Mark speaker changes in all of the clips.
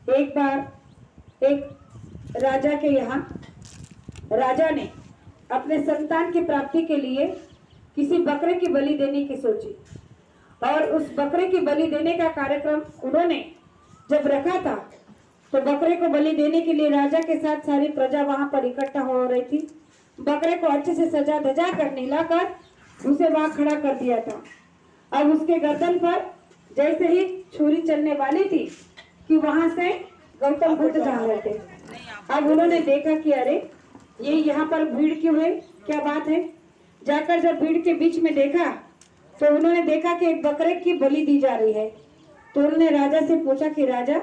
Speaker 1: एक बार एक राजा के यहाँ राजा ने अपने संतान की प्राप्ति के लिए किसी बकरे की बलि देने की सोची और उस बकरे की बलि देने का कार्यक्रम उन्होंने जब रखा था तो बकरे को बलि देने के लिए राजा के साथ सारी प्रजा वहां पर इकट्ठा हो रही थी। बकरे को अच्छे से सजा धजा कर नहलाकर उसे वहां खड़ा कर दिया था। अब उसके गर्दन पर जैसे ही छुरी चलने वाली थी कि वहां से गौतम बुद्ध जा रहे थे। अब उन्होंने देखा कि अरे ये यहाँ पर भीड़ क्यों है, क्या बात है। जाकर जब भीड़ के बीच में देखा तो उन्होंने देखा कि एक बकरे की बलि दी जा रही है। तो उन्होंने राजा से पूछा कि राजा,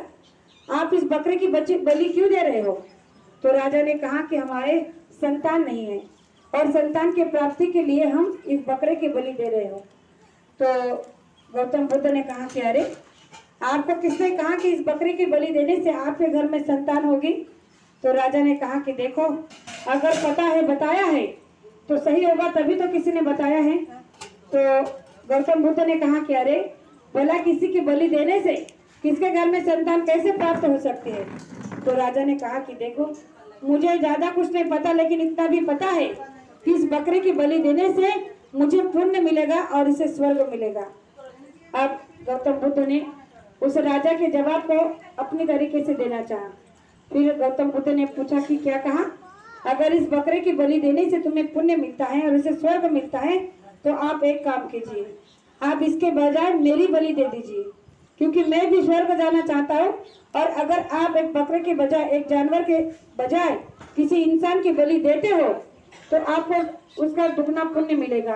Speaker 1: आप इस बकरे की बलि क्यों दे रहे हो। तो राजा ने कहा कि हमारे संतान नहीं है और संतान की प्राप्ति के लिए हम इस बकरे की बलि दे रहे हो। तो गौतम बुद्ध ने कहा कि अरे आपको किसने कहा कि इस बकरे की बलि देने से आपके घर में संतान होगी। तो राजा ने कहा कि देखो, अगर पता है बताया है तो सही होगा, तभी तो किसी ने बताया है। तो गौतम बुद्ध ने कहा कि अरे भला किसी की बलि देने से किसके घर में संतान कैसे प्राप्त हो सकती है। तो राजा ने कहा कि देखो, मुझे ज्यादा कुछ नहीं पता, लेकिन इतना भी पता है कि इस बकरे की बलि देने से मुझे पुण्य मिलेगा और इसे स्वर्ग मिलेगा। अब गौतम बुद्ध ने उस राजा के जवाब को अपनी तरीके से देना चाहा। फिर गौतम बुद्ध ने पूछा कि क्या कहा, अगर इस बकरे की बलि देने से तुम्हें पुण्य मिलता है और इसे स्वर्ग मिलता है तो आप एक काम कीजिए, आप इसके बजाय मेरी बलि दे दीजिए, क्योंकि मैं भी स्वर्ग जाना चाहता हूँ। और अगर आप एक बकरे के बजाय, एक जानवर के बजाय किसी इंसान की बलि देते हो तो आपको उसका दुगना पुण्य मिलेगा।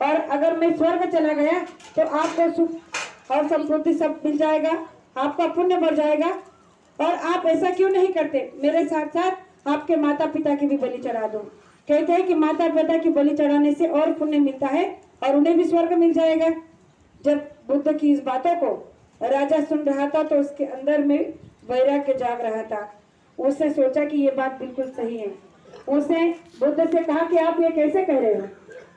Speaker 1: और अगर मैं स्वर्ग चला गया तो आपको सुख और समृद्धि सब मिल जाएगा, आपका पुण्य बढ़ जाएगा। और आप ऐसा क्यों नहीं करते, मेरे साथ साथ आपके माता पिता की भी बलि चढ़ा दो। कहते हैं कि माता पिता की बलि चढ़ाने से और पुण्य मिलता है और उन्हें भी स्वर्ग मिल जाएगा। जब बुद्ध की इस बातों को राजा सुन रहा था तो उसके अंदर में वैराग्य जाग रहा था। उसने सोचा कि ये बात बिल्कुल सही है। उसने बुद्ध से कहा कि आप ये कैसे कह रहे हो,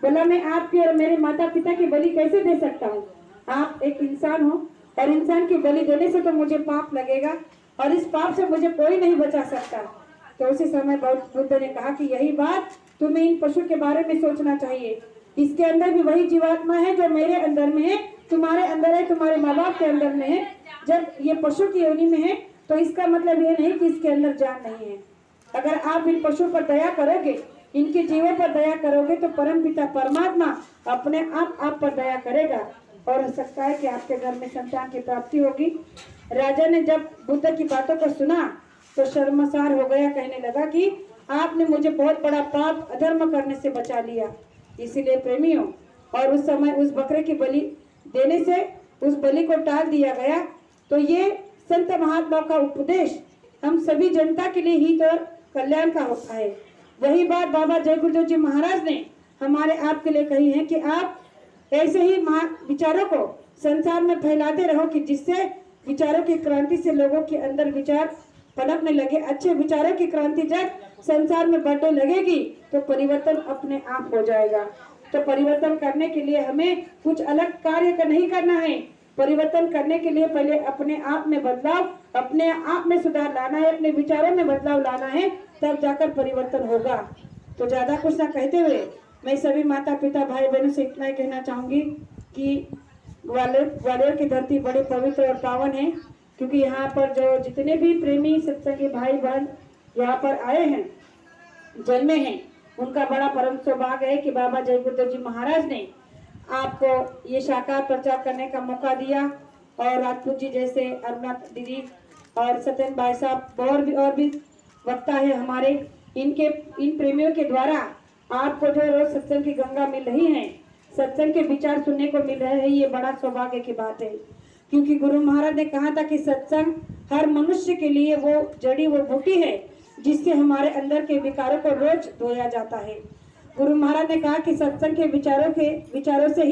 Speaker 1: बोला मैं आपकी और मेरे माता पिता की बलि कैसे दे सकता हूँ। आप एक इंसान हो और इंसान की बलि देने से तो मुझे पाप लगेगा और इस पाप से मुझे कोई नहीं बचा सकता। तो उसी समय बुद्ध ने कहा कि यही बात तुम्हें इन पशु के बारे में सोचना चाहिए। इसके अंदर भी वही जीवात्मा है जो मेरे अंदर में है, तुम्हारे अंदर है, तुम्हारे माँ बाप के अंदर में है। जब ये पशु की योनि में है तो इसका मतलब ये नहीं कि इसके अंदर जान नहीं है। अगर आप इन पशु पर दया करोगे, इनके जीवों पर दया करोगे तो परम पिता परमात्मा अपने आप पर दया करेगा और हो सकता है कि आपके घर में संतान की प्राप्ति होगी। राजा ने जब बुद्ध की बातों को सुना तो शर्मसार हो गया, कहने लगा कि आपने मुझे बहुत बड़ा पाप अधर्म करने से बचा लिया। इसीलिए प्रेमियों, और उस समय उस बकरे की बलि देने से उस बलि को टाल दिया गया। तो ये संत महात्मा का उपदेश हम सभी जनता के लिए हित और कल्याण का होता है। वही बात बाबा जय गुरुदेव जी महाराज ने हमारे आपके लिए कही है कि आप ऐसे ही विचारों को संसार में फैलाते रहो कि जिससे विचारों की क्रांति से लोगों के अंदर विचार पनपने लगे। अच्छे विचारों की क्रांति जब संसार में बढ़ने लगेगी तो परिवर्तन अपने आप हो जाएगा। तो परिवर्तन करने के लिए हमें कुछ अलग कार्य नहीं करना है। परिवर्तन करने के लिए पहले अपने आप में बदलाव, अपने आप में सुधार लाना है, अपने विचारों में बदलाव लाना है, तब जाकर परिवर्तन होगा। तो ज्यादा कुछ ना कहते हुए मैं सभी माता पिता भाई बहनों से इतना ही कहना चाहूंगी कि ग्वालियर की धरती बड़ी पवित्र और पावन है, क्योंकि यहाँ पर जो जितने भी प्रेमी सत्संगी भाई बहन यहाँ पर आए हैं, जन्मे हैं, उनका बड़ा परम सौभाग्य है कि बाबा जय गुरुदेव जी महाराज ने आपको ये साकार प्रचार करने का मौका दिया। और राजपूत जी जैसे अरुणा दीदी और सत्यन भाई साहब और भी वक्ता है हमारे, इन प्रेमियों के द्वारा आपको जो रोज सत्संग की गंगा मिल रही है, सत्संग के विचार सुनने को मिल रहे हैं, ये बड़ा सौभाग्य की बात है। क्योंकि गुरु महाराज ने कहा था कि सत्संग हर मनुष्य के लिए वो जड़ी, वो बूटी है जिससे हमारे अंदर के विकारों को रोज धोया जाता है। गुरु महाराज ने कहा कि सत्संग के विचारों से ही